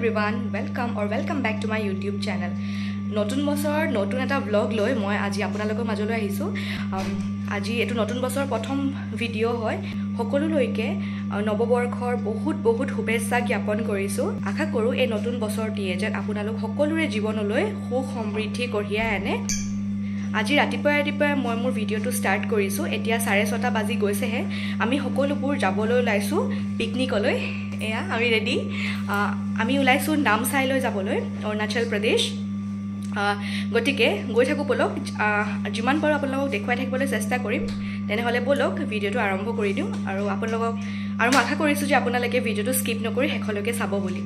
everyone, welcome back to my YouTube channel. নতুন বছৰ নতুন এটা ব্লগ লৈ মই আজি আপোনালোকৰ মাজলৈ আহিছো। আজি এটো নতুন বছৰৰ প্ৰথম ভিডিও হয়। সকলোলৈকে নৱবৰ্ষৰ বহুত শুভেচ্ছা জ্ঞাপন কৰিছো। আশা কৰো এই নতুন বছৰটিয়ে যে আপোনালোক সকলোৰে জীৱনলৈ সুখ সমৃদ্ধি কঢ়িয়াই আনে। আজি ৰাতিপুৱা মই মোৰ ভিডিওটো ষ্টাৰ্ট কৰিছো। এতিয়া 6:30 বাজি গৈছেহে। আমি সকলোবোৰ যাবলৈ লাইছো পিকনিকলৈ। এয়া আমি ৰেডি। আমি ওলাইছো নামচাইলৈ যাবলৈ, অৰুণাচল প্ৰদেশ। গতিকে গৈ থাকো বলক। যিমান পাৰো আপোনালোকক দেখুৱাই থাকিবলৈ চেষ্টা কৰিম। তেনেহলে বলক ভিডিওটো আৰম্ভ কৰি দিওঁ আৰু আপোনালোকক আৰু মই আশা কৰিছো যে আপোনালোকে ভিডিওটো স্কিপ নকৰি শেষলৈকে চাব বুলি।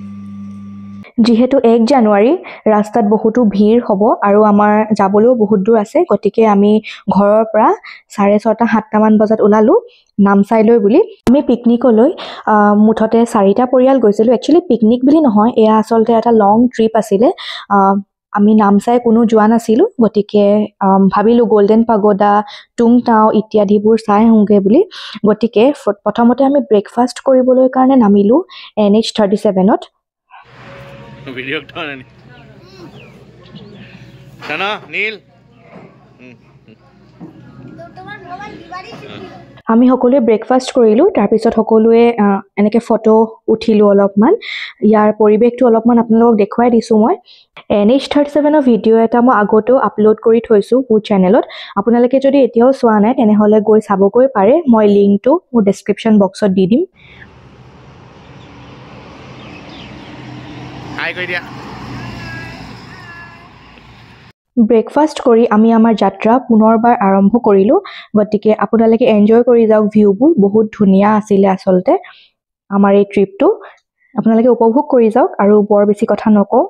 যেহেতু 1 জানুৱাৰী ৰাস্তাত বহুতো ভিৰ হ'ব আৰু আমাৰ যাবলৈও বহুত দূৰ আছে, গতিকে আমি ঘৰৰ পৰা 6:30-7টা মান বজাত ওলালো নামচাইলৈ বুলি। আমি পিকনিকলৈ মুঠতে 4টা পৰিয়াল গৈছিলো। একচুয়ালি পিকনিক বুলি নহয়, এয়া আচলতে এটা লং ট্ৰিপ আছিলে। আমি নামচাই কোনো যোৱা নাছিলো, গতিকে ভাবিলো গোল্ডেন পাগোডা, টুংটাও ইত্যাদিবোৰ চাই আহোঁগে বুলি। গতিকে প্ৰথমতে আমি ব্ৰেকফাষ্ট কৰিবলৈ কাৰণে নামিলো NH37ত। ভিডিও উঠানি জানা নীল আমি সকলোৱে ব্ৰেকফাষ্ট কৰিলো। তাৰ পিছত সকলোৱে এনেকে ফটো উঠিলো অলপমান। ইয়াৰ পৰিৱেশটো অলপমান আপোনালোকক দেখুৱাই দিছো মই। NH37ৰ ভিডিও এটা মই আগতেও আপলোড কৰি থৈছো মোৰ চেনেলত। আপোনালোকে যদি এতিয়াও চোৱা নাই তেনেহলে গৈ চাবগৈ পাৰে। মই লিংকটো মোৰ ডেসক্ৰিপচন বক্সত দি দিম। হাই কৈ দিয়া। ব্ৰেকফাষ্ট কৰি আমি আমাৰ যাত্ৰা পুনৰবাৰ আৰম্ভ কৰিলো। গতিকে আপোনালোকে এনজয় কৰি যাওক। ভিউবোৰ বহুত ধুনীয়া আছিলে আচলতে আমাৰ এই ট্ৰিপটো। আপোনালোকে উপভোগ কৰি যাওক আৰু বৰ বেছি কথা নকওঁ।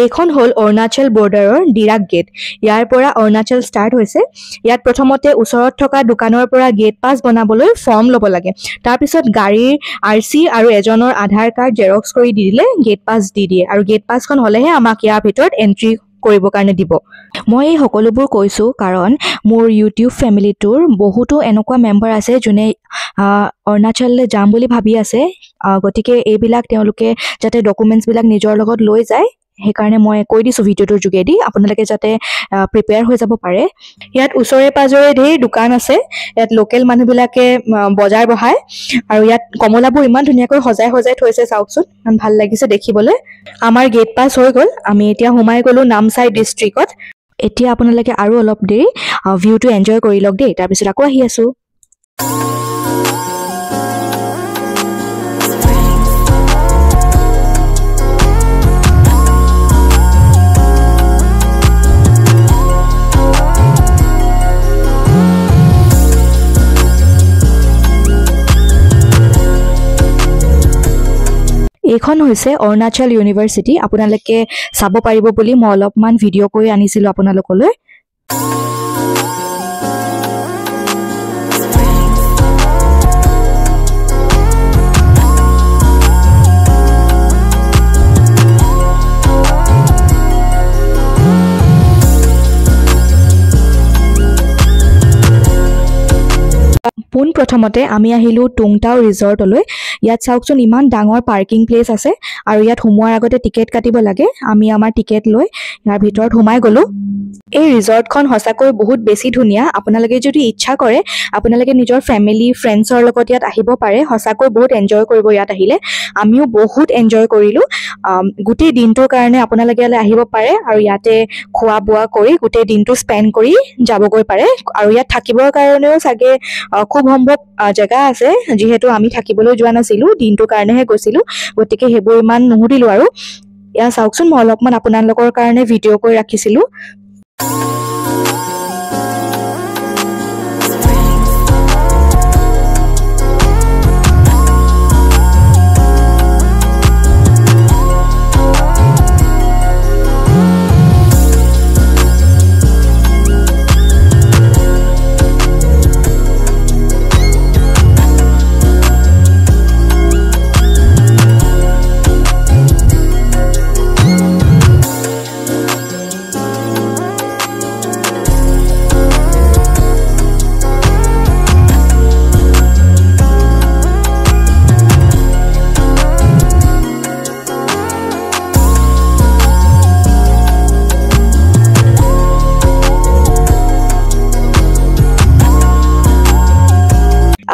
এইখন হল অৰুণাচল বৰ্ডাৰৰ ডিৰাক গেট। ইয়াৰ পৰা অৰুণাচল ষ্টাৰ্ট হৈছে। ইয়াত প্ৰথমতে ওচৰত থকা দোকানৰ পৰা গেট পাছ বনাবলৈ ফৰ্ম ল'ব লাগে। তাৰ পিছত গাড়ীৰ RC আৰু এজনৰ আধাৰ কাৰ্ড জেৰক্স কৰি দি দিলে গেট পাছ দি দিয়ে আৰু গেট পাছখন হলেহে আমাক ইয়াৰ ভিতৰত এন্ট্ৰি কৰিব কাৰণে দিব। মই এই সকলোবোৰ কৈছো কাৰণ মোৰ ইউটিউব ফেমিলিটোৰ বহুতো এনেকুৱা মেম্বাৰ আছে যোনে অৰুণাচললৈ যাম বুলি ভাবি আছে। গতিকে এইবিলাক তেওঁলোকে যাতে ডকুমেন্টছ বিলাক নিজৰ লগত লৈ যায়, সেইকাৰণে মই কৈ দিছো ভিডিওটোৰ যোগেদি আপোনালোকে যাতে প্ৰিপেয়াৰ হৈ যাব পাৰে। ইয়াত ওচৰে পাজৰে ধেৰ দোকান আছে। ইয়াত লোকেল মানুহবিলাকে বজাৰ বহায় আৰু ইয়াত কমলাবোৰ ইমান ধুনীয়াকৈ সজাই থৈছে। চাওকচোন, ইমান ভাল লাগিছে দেখিবলৈ। আমাৰ গেট পাছ হৈ গ'ল। আমি এতিয়া সোমাই গ'লো নামচাই ডিষ্ট্ৰিক্টত। এতিয়া আপোনালোকে আৰু অলপ দেৰি ভিউটো এনজয় কৰি লওক দেই। তাৰপিছত আকৌ আহি আছো। এইখন হৈছে অৰুণাচল ইউনিভাৰ্চিটি। আপোনালোকে চাব পাৰিব বুলি মই অলপমান ভিডিও কৰি আনিছিলো আপোনালোকলৈ। পোন প্ৰথমতে আমি আহিলো টুংটাও ৰিজৰ্টলৈ। ইয়াত চাওকচোন ইমান ডাঙৰ পাৰ্কিং প্লেচ আছে আৰু ইয়াত সোমোৱাৰ আগতে টিকেট কাটিব লাগে। আমি আমাৰ টিকেট লৈ ইয়াৰ ভিতৰত সোমাই গলো। এই ৰিজৰ্টখন সঁচাকৈ বহুত বেছি ধুনীয়া। আপোনালোকে যদি ইচ্ছা কৰে আপোনালোকে নিজৰ ফেমিলি ফ্ৰেণ্ডছৰ লগত ইয়াত আহিব পাৰে। সঁচাকৈ বহুত এনজয় কৰিব ইয়াত আহিলে। আমিও বহুত এনজয় কৰিলো। গোটেই দিনটোৰ কাৰণে আপোনালোকে ইয়ালৈ আহিব পাৰে আৰু ইয়াতে খোৱা বোৱা কৰি গোটেই দিনটো স্পেণ্ড কৰি যাবগৈ পাৰে। আৰু ইয়াত থাকিবৰ কাৰণেও চাগে খুব সম্ভৱ জেগা আছে, যিহেতু আমি থাকিবলৈ যোৱা নাছিলো, দিনটোৰ কাৰণেহে গৈছিলো। গতিকে সেইবোৰ ইমান নুসুধিলো আৰু। এয়া চাওকচোন, মই অলপমান আপোনালোকৰ কাৰণে ভিডিও কৰি ৰাখিছিলো।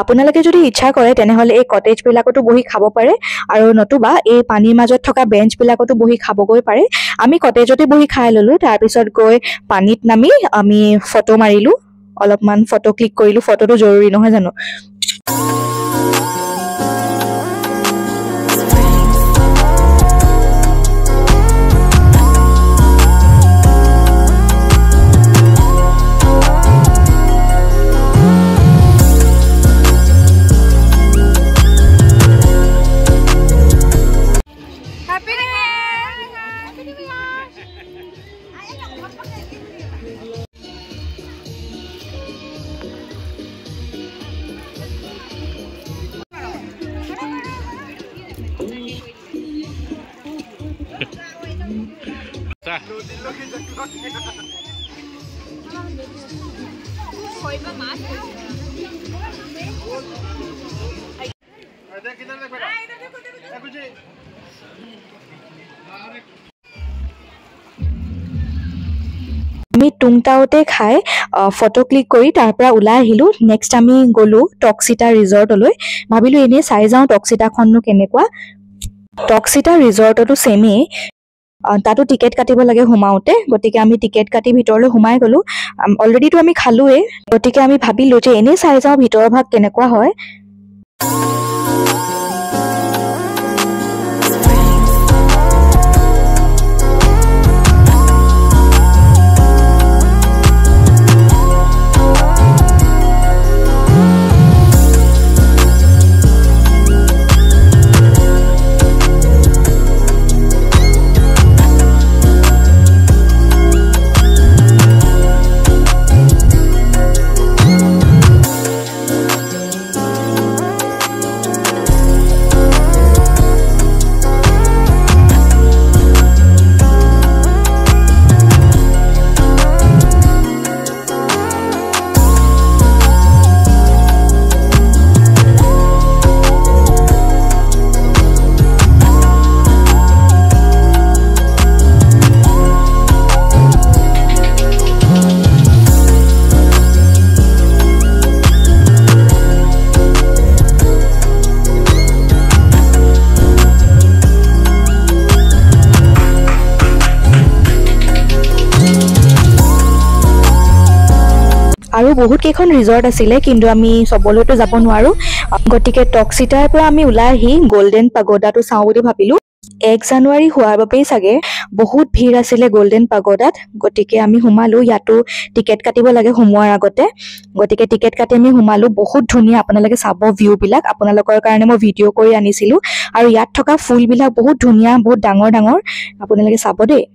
আপোনালোকে যদি ইচ্ছা কৰে তেনেহ'লে এই কটেজবিলাকতো বহি খাব পাৰে আৰু নতুবা এই পানীৰ মাজত থকা বেঞ্চবিলাকতো বহি খাবগৈ পাৰে আমি কটেজতে বহি খাই ল'লোঁ তাৰপিছত গৈ পানীত নামি আমি ফটো মাৰিলোঁ অলপমান ফটো ক্লিক কৰিলোঁ ফটোটো জৰুৰী নহয় জানো আমি টুংটাওতে খাই ফটো ক্লিক কৰি তাৰ পৰা ওলাই আহিলোঁ নেক্সট আমি গ'লোঁ টক্সিতা ৰিজৰ্টলৈ ভাবিলোঁ এনেই চাই যাওঁ টক্সিতাখননো কেনেকুৱা টক্সিতা ৰিজৰ্টতো ছেমেই তাতো টিকেট কাটিব লাগে সোমাওঁতে গতিকে আমি টিকেট কাটি ভিতৰলৈ সোমাই গ'লোঁ অলৰেডিতো আমি খালোঁৱেই গতিকে আমি ভাবিলোঁ যে এনেই চাই যাওঁ ভিতৰৰ ভাগ কেনেকুৱা হয় আৰু বহুত কেইখন ৰিজৰ্ট আছিলে কিন্তু আমি সবলৈতো যাব নোৱাৰো গতিকে টক্সিতাৰ পৰা আমি ওলাই আহি গোল্ডেন পাগোডাটো চাওঁ বুলি ভাবিলোঁ 1 জানুৱাৰী হোৱাৰ বাবেই চাগে বহুত ভিৰ আছিলে গোল্ডেন পাগোডাত গতিকে আমি সোমালোঁ ইয়াতো টিকেট কাটিব লাগে সোমোৱাৰ আগতে গতিকে টিকেট কাটি আমি সোমালোঁ বহুত ধুনীয়া আপোনালোকে চাব ভিউবিলাক আপোনালোকৰ কাৰণে মই ভিডিঅ' কৰি আনিছিলোঁ আৰু ইয়াত থকা ফুলবিলাক বহুত ধুনীয়া বহুত ডাঙৰ ডাঙৰ আপোনালোকে চাব দেই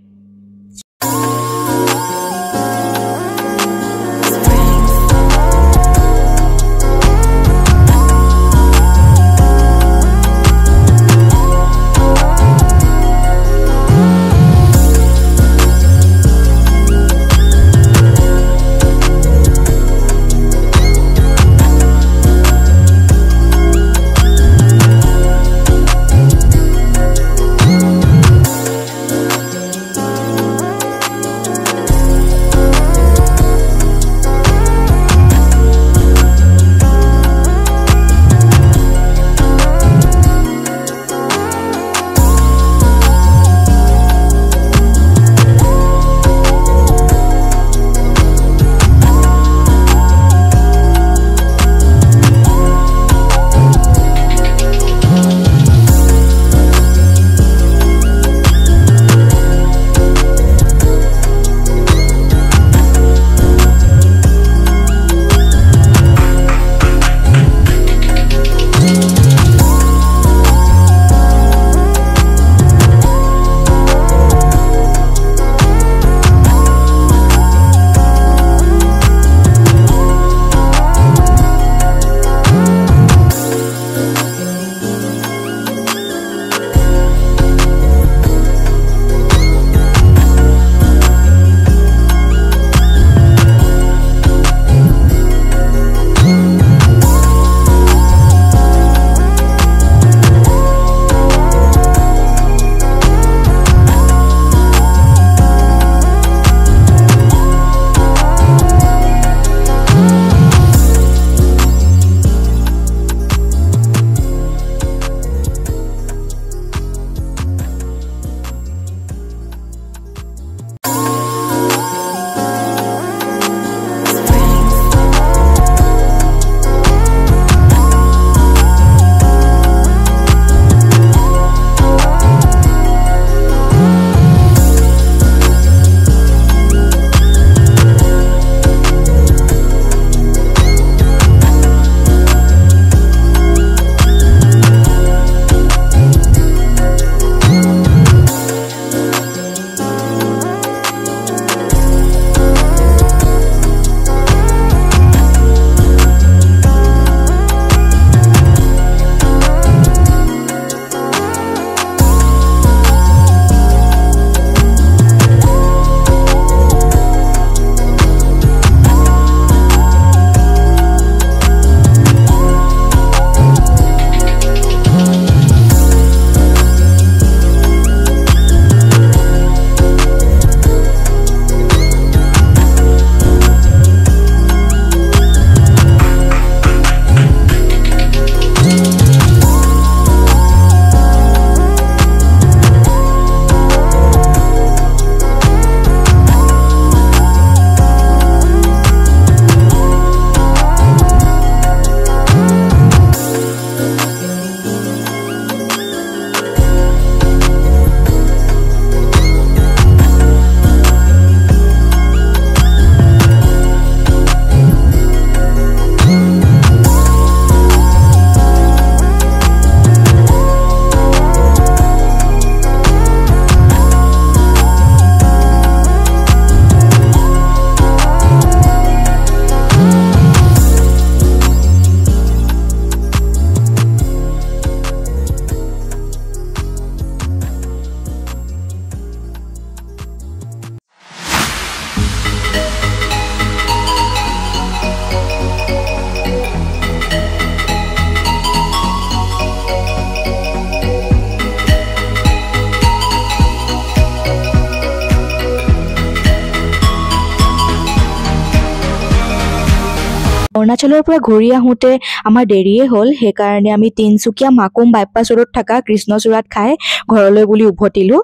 অৰুণাচলৰ পৰা ঘূৰি আহোঁতে আমাৰ দেৰিয়ে হ'ল, সেইকাৰণে আমি তিনচুকীয়া মাকুম বাইপাছ ৰোডত থকা কৃষ্ণচূড়াত খাই ঘৰলৈ বুলি উভতিলোঁ।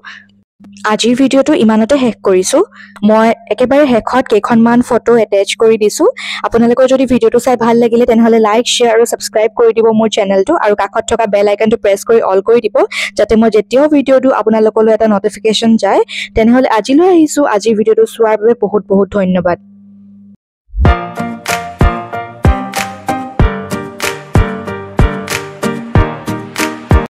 আজিৰ ভিডিঅ'টো ইমানতে শেষ কৰিছোঁ। মই একেবাৰে শেষত কেইখনমান ফটো এটেচ কৰি দিছোঁ। আপোনালোকৰ যদি ভিডিঅ'টো চাই ভাল লাগিলে তেনেহ'লে লাইক, শ্বেয়াৰ আৰু ছাবস্ক্ৰাইব কৰি দিব মোৰ চেনেলটো, আৰু কাষত থকা বেল আইকনটো প্ৰেছ কৰি অল কৰি দিব, যাতে মই যেতিয়াও ভিডিঅ' দিওঁ আপোনালোকলৈ এটা নটিফিকেশ্যন যায়। তেনেহ'লে আজিলৈ আহিছোঁ। আজিৰ ভিডিঅ'টো চোৱাৰ বাবে বহুত বহুত ধন্যবাদ।